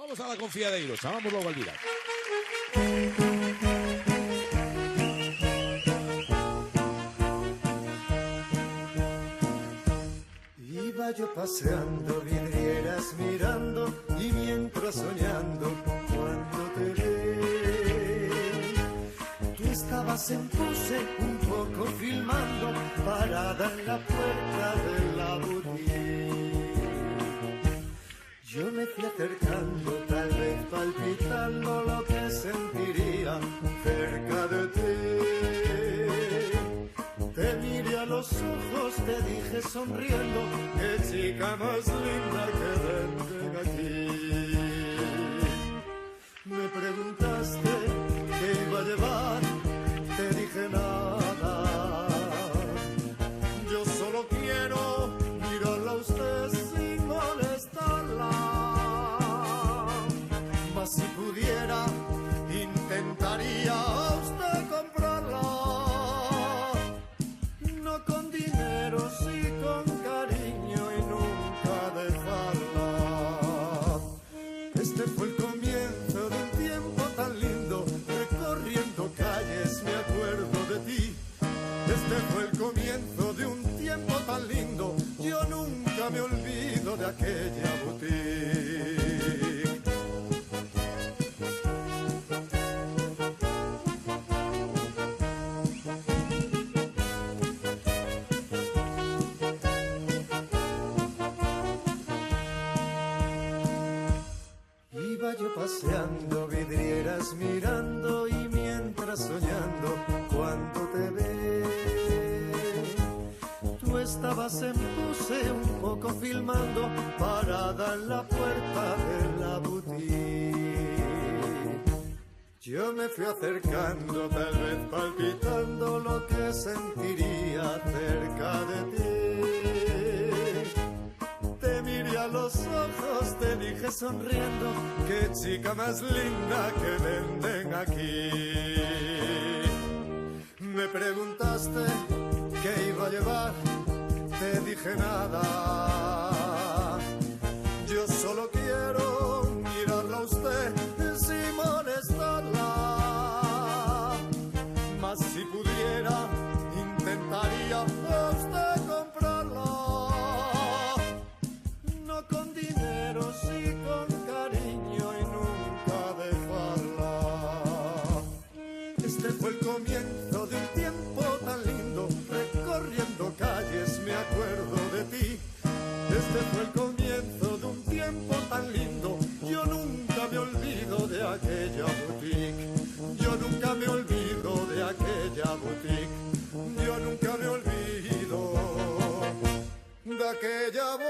Vamos a la confiadeiros, vamos luego al viral. Iba yo paseando, vidrieras mirando y mientras soñando cuando te vi. Tú estabas en pose un poco filmando, parada en la puerta de la boutique. Yo me fui acercando, tal vez palpitando lo que sentiría cerca de ti. Te miré a los ojos, te dije sonriendo, qué chica más linda que venden aquí. Me preguntaste qué iba a llevar, te dije nada. Yo solo quiero mirarla a usted sin molestarla. Mas si pudiera, intentaría a usted comprarla. No con dinero, sí con cariño y nunca dejarla. Este fue el comienzo de un tiempo tan lindo, recorriendo calles me acuerdo de ti. Este fue el comienzo de un tiempo tan lindo, yo nunca me olvido de aquella boutique. Iba yo paseando, vidrieras mirando y mientras soñando cuando te ve. Tú estabas en pose un poco filmando, parada en la puerta de la boutique. Yo me fui acercando, tal vez palpitando lo que sentiría cerca de ti. Te miré a los ojos, te dije sonriendo, qué chica más linda que venden aquí. Me preguntaste qué iba a llevar, te dije nada. Yo solo quiero mirarla a usted sin molestarla. Mas si pudiera, intentaría a usted comprarla. No con dinero, sí con cariño y nunca dejarla. Este fue el comienzo de un tiempo tan lindo, recorriendo calles me acuerdo de ti. Este fue el comienzo de un tiempo tan lindo, yo nunca me olvido de aquella boutique. Yo nunca me olvido de aquella boutique. Yo nunca me olvido de aquella boutique.